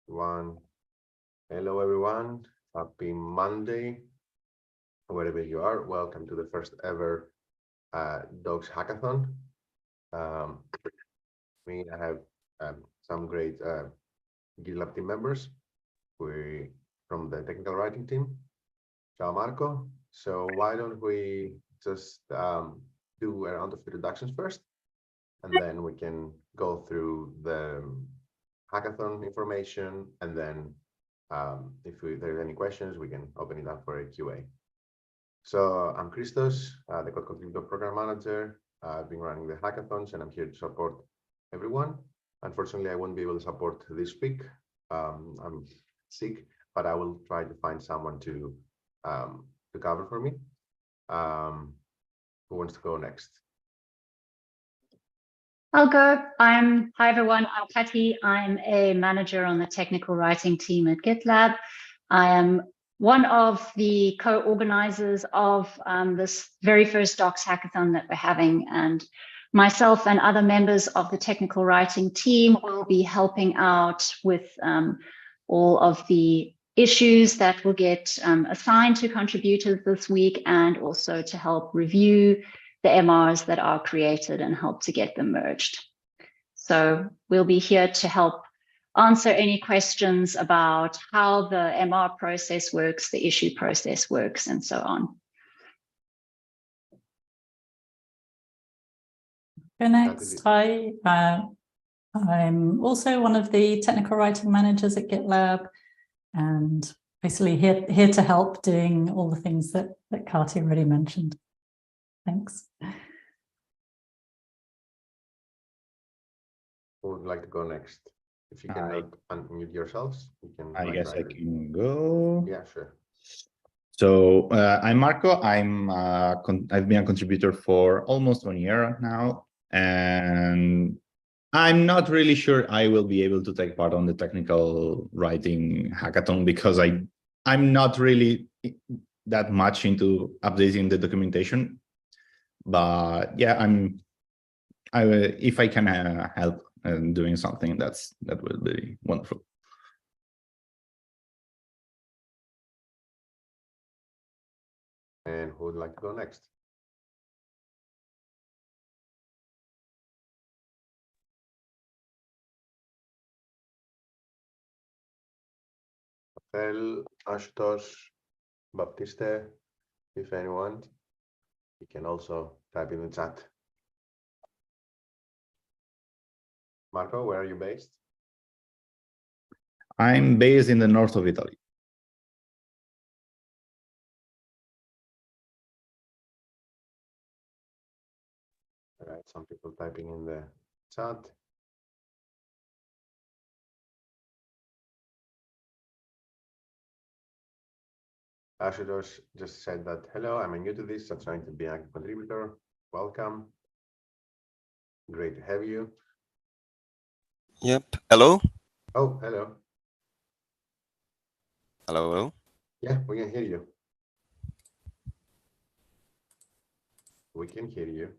One. Hello, everyone. Happy Monday, wherever you are. Welcome to the first ever Dogs Hackathon. I have some great GitLab team members. We from the technical writing team. Ciao, Marco. So why don't we just do a round of introductions first, and then we can go through the hackathon information, and then if there are any questions, we can open it up for a QA. So I'm Christos, the Code Contributor Program Manager. I've been running the hackathons, and I'm here to support everyone. Unfortunately, I won't be able to support this week. I'm sick, but I will try to find someone to cover for me. Who wants to go next? I'll go. Hi everyone, I'm Kathy. I'm a manager on the technical writing team at GitLab. I am one of the co-organizers of this very first Docs Hackathon that we're having, and myself and other members of the technical writing team will be helping out with all of the issues that will get assigned to contributors this week, and also to help review the MRs that are created and help to get them merged. So we'll be here to help answer any questions about how the MR process works, the issue process works, and so on. Next, hi. I'm also one of the technical writing managers at GitLab, and basically here to help doing all the things that Kati already mentioned. Thanks. Who would like to go next? If you can unmute yourselves, you can. I guess I can go. Yeah, sure. So I'm Marco. I've been a contributor for almost 1 year now, and I'm not really sure I will be able to take part on the technical writing hackathon because I'm not really that much into updating the documentation. But yeah, if I can help doing something, that will be wonderful. And who would like to go next? Rafael, Ashutosh, Baptiste, if anyone, you can also type in the chat. Marco, where are you based? I'm based in the north of Italy. All right, some people typing in the chat. Ashutosh just said that, hello, I'm new to this, so trying to be a contributor. Welcome. Great to have you. Yep. Hello? Oh, hello. Hello, hello. Yeah, we can hear you. We can hear you,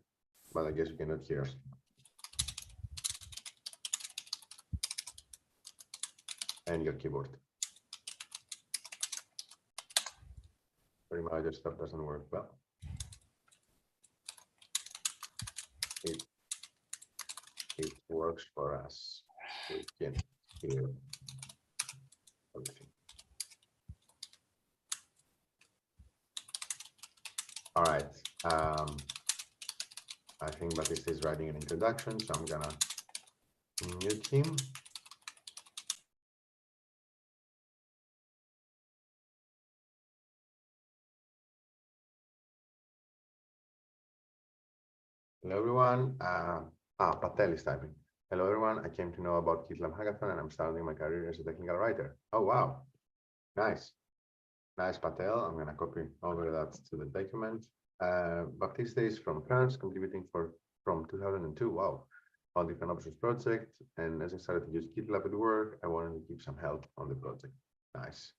but I guess you cannot hear us. And your keyboard. Reminder stuff doesn't work well. It works for us. We can hear everything. All right. I think Batista is writing an introduction, so I'm gonna mute him. Hello, everyone. Patel is typing. Hello, everyone. I came to know about GitLab Hackathon, and I'm starting my career as a technical writer. Oh, wow. Nice. Nice, Patel. I'm going to copy over that to the document. Baptiste is from France, contributing from 2002. Wow. On the Open Options project. And as I started to use GitLab at work, I wanted to give some help on the project. Nice.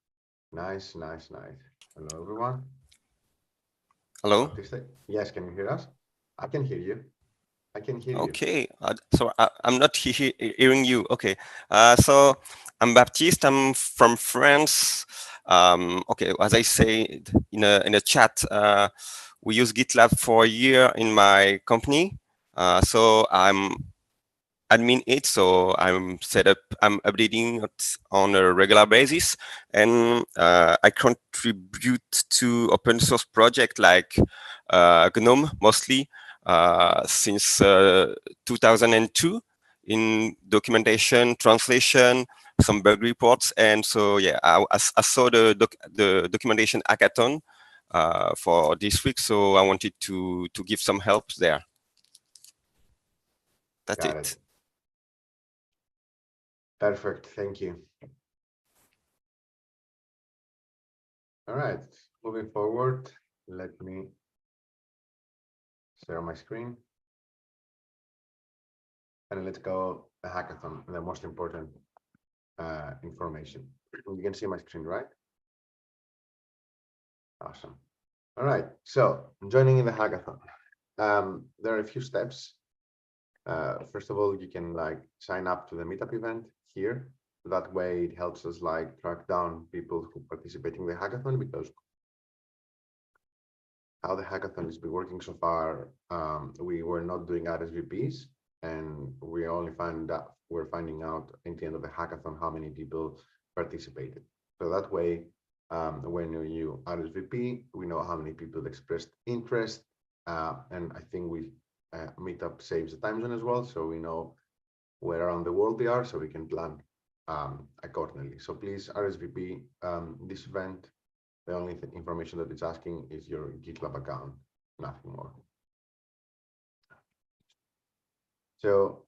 Nice, nice, nice. Hello, everyone. Hello? Baptiste? Yes, can you hear us? I can hear you. I can hear you. Okay, so I'm not hearing you. Okay, so I'm Baptiste. I'm from France. Okay, as I said in a chat, we use GitLab for a year in my company. So I'm admin it, so I'm updating it on a regular basis, and I contribute to open source project like GNOME mostly since 2002 in documentation, translation, some bug reports, and so yeah, I saw the documentation hackathon for this week, so I wanted to give some help there. That's Got it. Perfect, thank you. All right, moving forward, let me share my screen. And let's go the hackathon, the most important information. You can see my screen, right? Awesome. All right, so joining in the hackathon. There are a few steps. First of all, you can like sign up to the meetup event here. That way it helps us like track down people who participate in the hackathon, because how the hackathon has been working so far, we were not doing RSVPs, and we're finding out at the end of the hackathon how many people participated. So that way, when you RSVP, we know how many people expressed interest, and I think meetup saves the time zone as well, so we know where around the world they are, so we can plan accordingly. So please RSVP this event. The only information that it's asking is your GitLab account, nothing more. So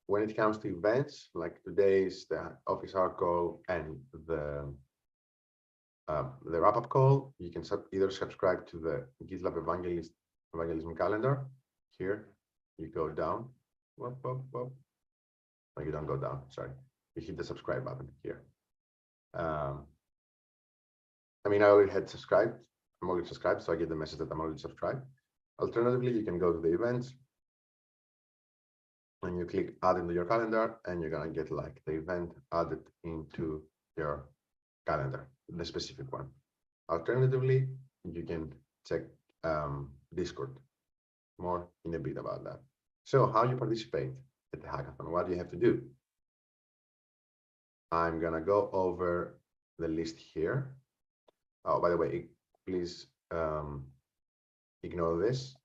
when it comes to events, like today's the office hour call and the wrap-up call, you can either subscribe to the GitLab evangelism calendar. Here, you go down. Whoop, whoop, whoop. No, you don't go down, sorry. You hit the subscribe button here. I mean, I already had subscribed. I'm already subscribed, so I get the message that I'm already subscribed. Alternatively, you can go to the events and you click add into your calendar, and you're gonna get like the event added into your calendar, the specific one. Alternatively, you can check Discord. More in a bit about that. So how you participate at the hackathon? What do you have to do? I'm gonna go over the list here. Oh, by the way, please ignore this.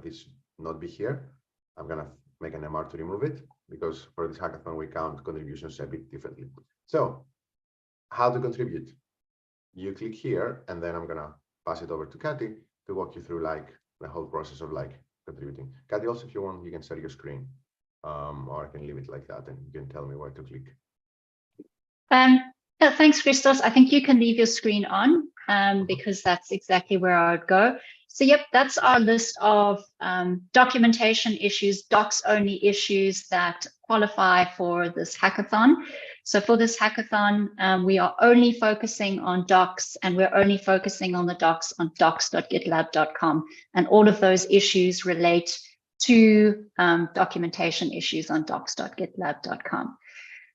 This should not be here. I'm gonna make an MR to remove it, because for this hackathon we count contributions a bit differently. So how to contribute? You click here, and then I'm gonna pass it over to Katy to walk you through like the whole process of like contributing. Katy, also if you want, you can share your screen, or I can leave it like that, and you can tell me where to click. Thanks, Christos. I think you can leave your screen on because that's exactly where I would go. So yep, that's our list of documentation issues, docs only issues that qualify for this hackathon. So for this hackathon, we are only focusing on docs, and we're only focusing on the docs on docs.gitlab.com. And all of those issues relate to documentation issues on docs.gitlab.com.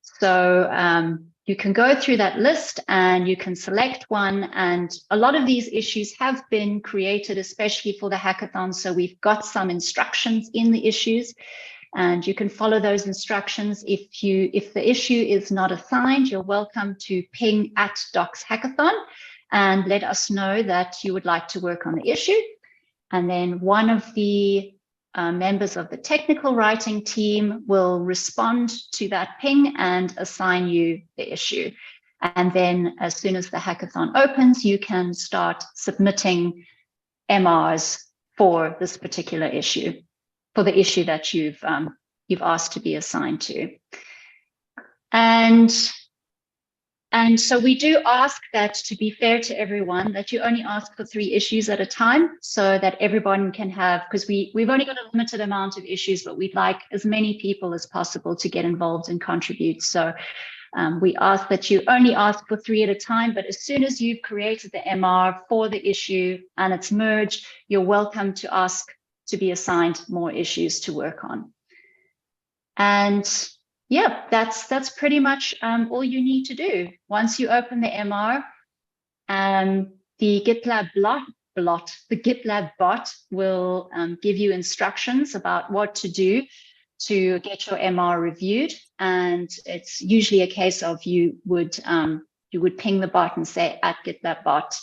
So you can go through that list and you can select one. And a lot of these issues have been created, especially for the hackathon. So we've got some instructions in the issues, and you can follow those instructions. If the issue is not assigned, you're welcome to ping at Docs Hackathon and let us know that you would like to work on the issue. And then one of the members of the technical writing team will respond to that ping and assign you the issue. And then as soon as the hackathon opens, you can start submitting MRs for this particular issue, for the issue that you've asked to be assigned to. And so we do ask that, to be fair to everyone, that you only ask for 3 issues at a time, so that everyone can have, because we've only got a limited amount of issues, but we'd like as many people as possible to get involved and contribute. So we ask that you only ask for 3 at a time, but as soon as you've created the MR for the issue and it's merged, you're welcome to ask to be assigned more issues to work on. And yeah, that's pretty much all you need to do. Once you open the MR, the GitLab the GitLab bot will give you instructions about what to do to get your MR reviewed, and it's usually a case of you would ping the bot and say at GitLab bot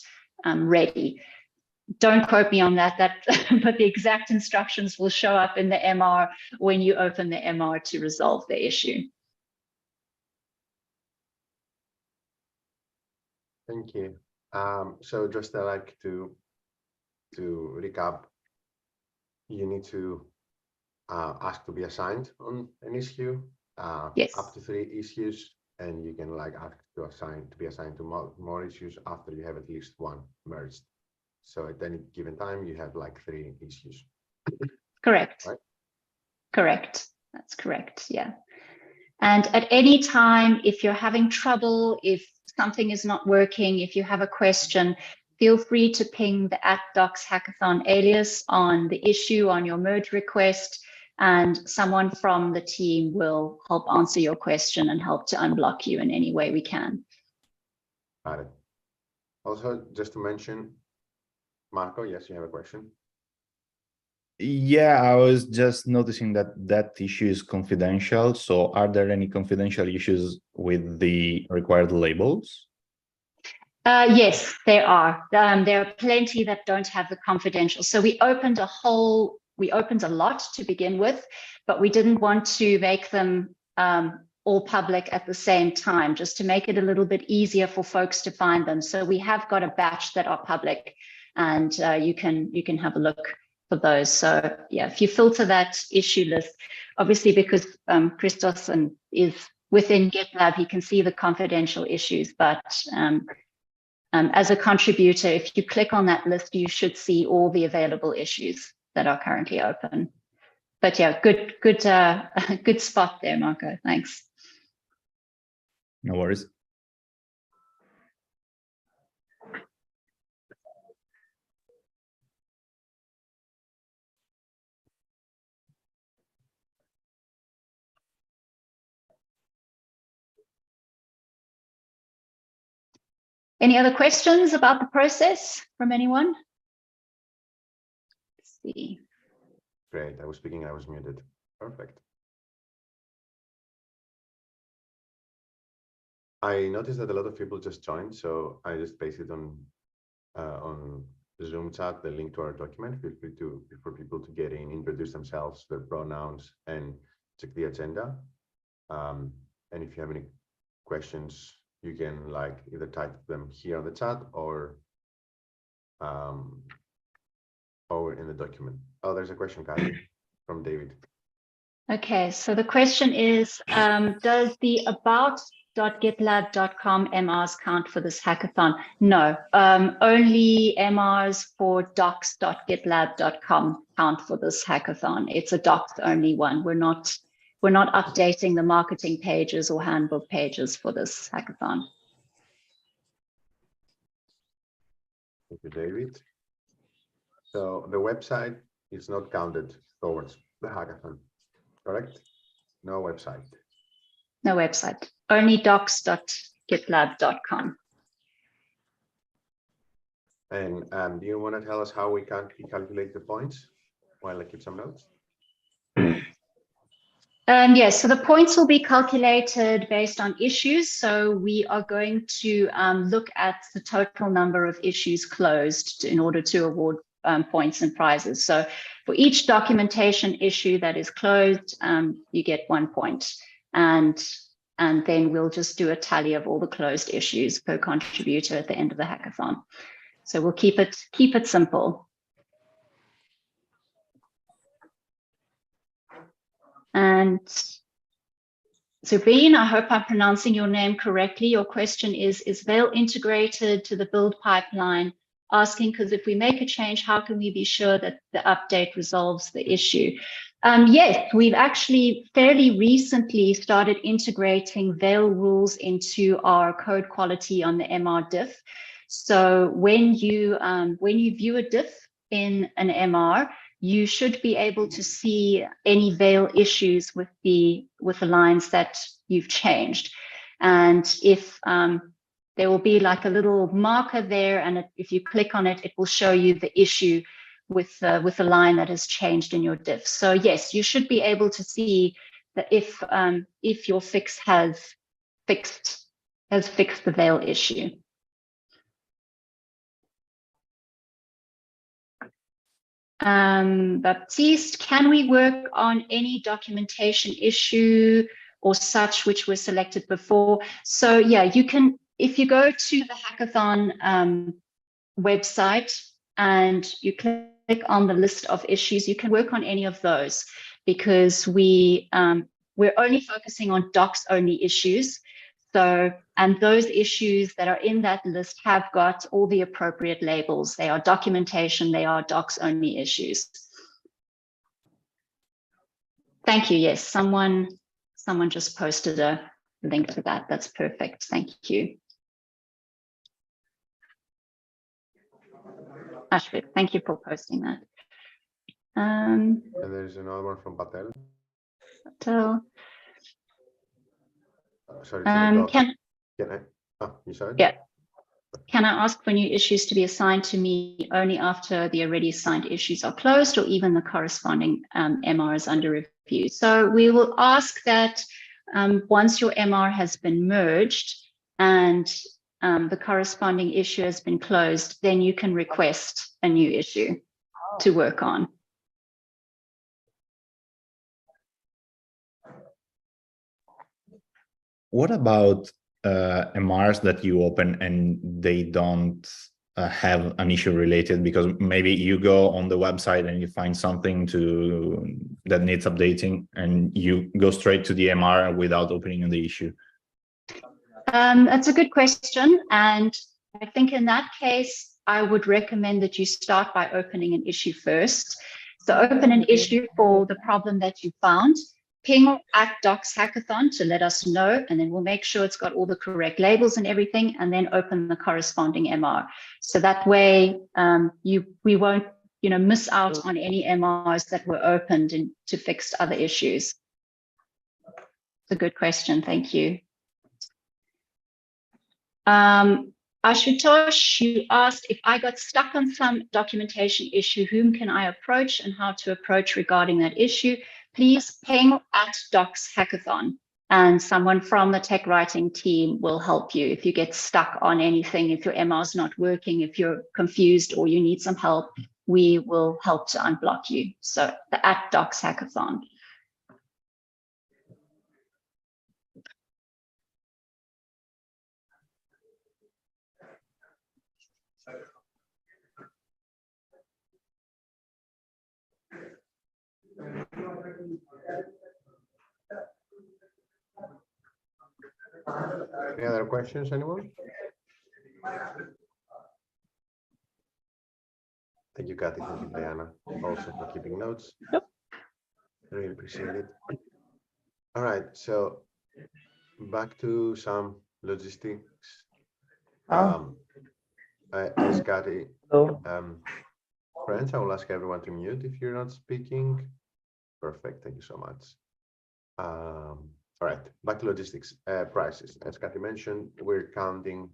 ready. Don't quote me on that, but the exact instructions will show up in the MR when you open the MR to resolve the issue. Thank you. So just like to recap, you need to ask to be assigned on an issue, Yes. up to 3 issues, and you can like ask to be assigned to more issues after you have at least 1 merged. So at any given time, you have like 3 issues. Correct. Right? Correct. That's correct. Yeah. And at any time, if you're having trouble, if something is not working, if you have a question, feel free to ping the @DocsHackathon alias on the issue, on your merge request, and someone from the team will help answer your question and help to unblock you in any way we can. Got it. Also, just to mention, Marco, yes, you have a question? Yeah, I was just noticing that issue is confidential. So are there any confidential issues with the required labels? Yes, there are. There are plenty that don't have the confidential. So we opened a lot to begin with, but we didn't want to make them all public at the same time, just to make it a little bit easier for folks to find them. So we have got a batch that are public, and you can have a look for those. So yeah, if you filter that issue list, obviously because Christos is within GitLab, he can see the confidential issues, but as a contributor, if you click on that list, you should see all the available issues that are currently open. But yeah, good spot there, Marco. Thanks. No worries. Any other questions about the process from anyone? Let's see. Great. I was speaking, I was muted. Perfect. I noticed that a lot of people just joined, so I just pasted on the Zoom chat the link to our document. Feel free for people to get in, introduce themselves, their pronouns, and check the agenda. And if you have any questions, you can like either type them here on the chat or in the document. Oh, there's a question, Kathy, from David. Okay, so the question is, does the about.gitlab.com MRs count for this hackathon? No, only MRs for docs.gitlab.com count for this hackathon. It's a docs only one. We're not updating the marketing pages or handbook pages for this hackathon. Thank you, David. So the website is not counted towards the hackathon, correct? No website. No website, only docs.gitlab.com. And do you want to tell us how we can calculate the points while I keep some notes? Yes, so the points will be calculated based on issues. So we are going to look at the total number of issues closed in order to award points and prizes. So for each documentation issue that is closed, you get 1 point. And then we'll just do a tally of all the closed issues per contributor at the end of the hackathon. So we'll keep it simple. And Zubin, I hope I'm pronouncing your name correctly. Your question is Veil integrated to the build pipeline? Asking, because if we make a change, how can we be sure that the update resolves the issue? Yes, we've actually fairly recently started integrating Veil rules into our code quality on the MR diff. So when you view a diff in an MR, you should be able to see any veil issues with the lines that you've changed. And if there will be like a little marker there, and if you click on it, it will show you the issue with the line that has changed in your diff. So yes, you should be able to see that if your fix has fixed the veil issue. Baptiste, can we work on any documentation issue or such which was selected before? So yeah, you can, if you go to the Hackathon website and you click on the list of issues, you can work on any of those, because we're only focusing on docs only issues. So, and those issues that are in that list have got all the appropriate labels. They are documentation, they are docs only issues. Thank you. Yes, someone just posted a link to that. That's perfect. Thank you. Ashwin, thank you for posting that. And there's another one from Patel. Sorry, can I? Oh, you said? Yeah. Can I ask for new issues to be assigned to me only after the already assigned issues are closed, or even the corresponding MR is under review? So we will ask that once your MR has been merged and the corresponding issue has been closed, then you can request a new issue to work on. What about MRs that you open and they don't have an issue related, because maybe you go on the website and you find something that needs updating and you go straight to the MR without opening the issue? That's a good question. And I think in that case, I would recommend that you start by opening an issue first. So open an issue for the problem that you found. Ping at Docs Hackathon to let us know, and then we'll make sure it's got all the correct labels and everything, and then open the corresponding MR. So that way we won't miss out on any MRs that were opened to fix other issues. It's a good question. Thank you. Ashutosh, you asked if I got stuck on some documentation issue, whom can I approach and how to approach regarding that issue? Please ping at Docs Hackathon, and someone from the tech writing team will help you if you get stuck on anything, if your MR is not working, if you're confused or you need some help, we will help to unblock you. So the at Docs Hackathon. Any other questions, anyone? Thank you, Kathy. Thank you, Diana, also for keeping notes. Yep. Really appreciate it. All right, so back to some logistics. As Kathy, friends, I will ask everyone to mute if you're not speaking. Perfect, thank you so much. All right, back to logistics. Prices. As Kathy mentioned, we're counting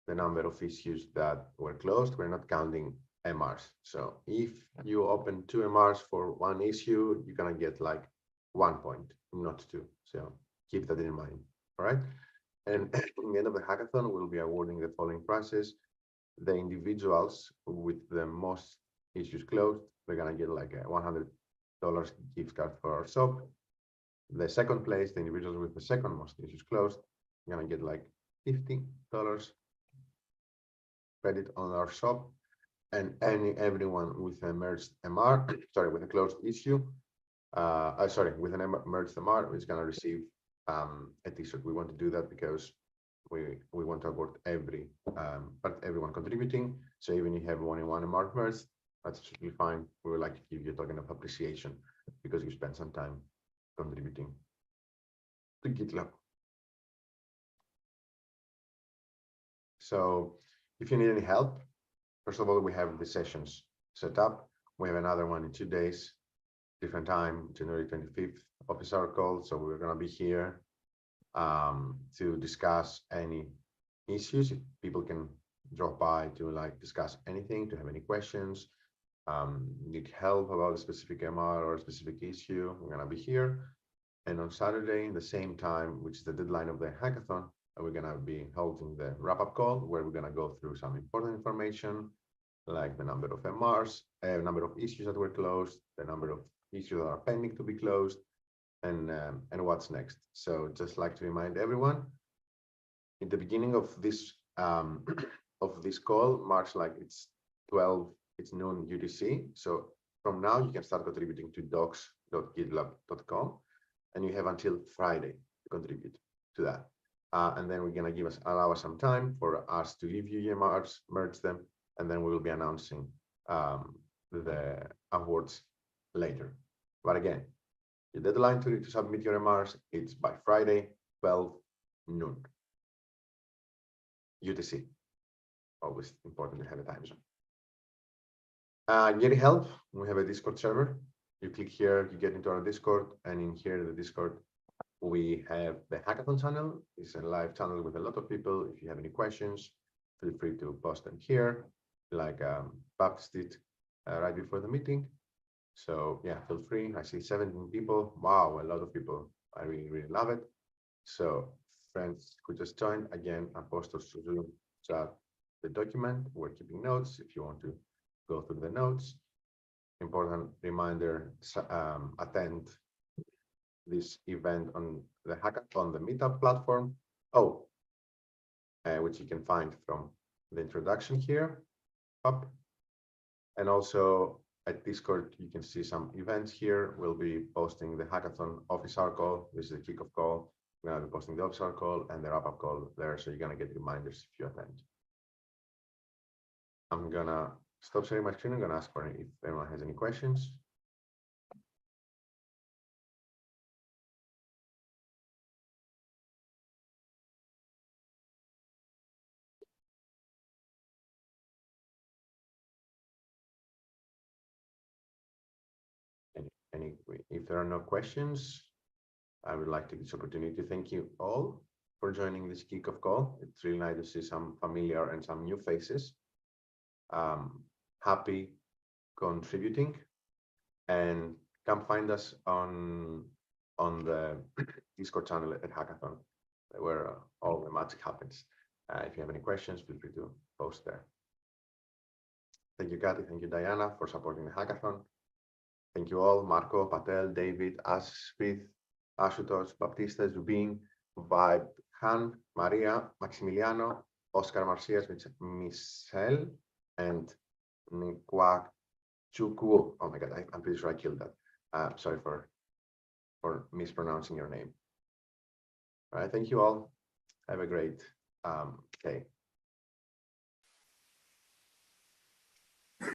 the number of issues that were closed. We're not counting MRs. So if you open 2 MRs for 1 issue, you're gonna get like 1 point, not 2. So keep that in mind. All right. And at the end of the hackathon, we'll be awarding the following prizes. The individuals with the most issues closed, they're gonna get like a $100 gift card for our shop. The second place, the individuals with the second most issues closed, are gonna get like $50 credit on our shop. And everyone with a merged MR, with a closed issue, with an merged MR is gonna receive a t-shirt. We want to do that because we want to award everyone contributing. So even if you have only 1 MR merged, that's absolutely fine. We would like to give you a token of appreciation because you spent some time contributing to GitLab. So if you need any help, first of all, we have the sessions set up. We have another one in 2 days, different time, January 25th, office hour call. So we're going to be here to discuss any issues. If people can drop by to like discuss anything, to have any questions, need help about a specific MR or a specific issue, we're going to be here. And on Saturday, the same time, which is the deadline of the hackathon, we're going to be holding the wrap-up call where we're going to go through some important information, like the number of MRs, number of issues that were closed, the number of issues that are pending to be closed, and what's next. So just like to remind everyone, in the beginning of this call, marks like it's noon UTC. So from now you can start contributing to docs.gitlab.com, and you have until Friday to contribute to that. And then we're gonna allow us some time for us to review EMRs, merge them, and then we will be announcing the awards later. But again, the deadline to submit your MRs, it's by Friday, 12 noon. UTC. Always important to have a time zone. Get help. We have a Discord server. You click here, you get into our Discord, and in here in the Discord, we have the Hackathon channel. It's a live channel with a lot of people. If you have any questions, feel free to post them here, like Baptist did right before the meeting. So yeah, feel free. I see 17 people. Wow, a lot of people. I really, really love it. So friends who just joined, again, I post also Zoom chat the document. We're keeping notes if you want to go through the notes. Important reminder, attend this event on the Hackathon, the Meetup platform. Which you can find from the introduction here up. And also at Discord, you can see some events here. We'll be posting the Hackathon office hour call. This is the kickoff call. We're going to be posting the office hour call and the wrap-up call there. So you're going to get reminders if you attend. I'm going to stop sharing my screen. I'm going to ask for if anyone has any questions. If there are no questions, I would like to take this opportunity to thank you all for joining this kickoff call. It's really nice to see some familiar and some new faces. Happy contributing, and come find us on the Discord channel at Hackathon, where all the magic happens. If you have any questions, feel free to post there. Thank you, Kathy. Thank you, Diana, for supporting the Hackathon. Thank you all, Marco, Patel, David, Ashpith, Ashutosh, Baptista, Zubin, Vibe, Han, Maria, Maximiliano, Oscar Marcias, Michelle, and Nikwa Chukwu. Oh my God, I'm pretty sure I killed that. Sorry for mispronouncing your name. All right, thank you all. Have a great day.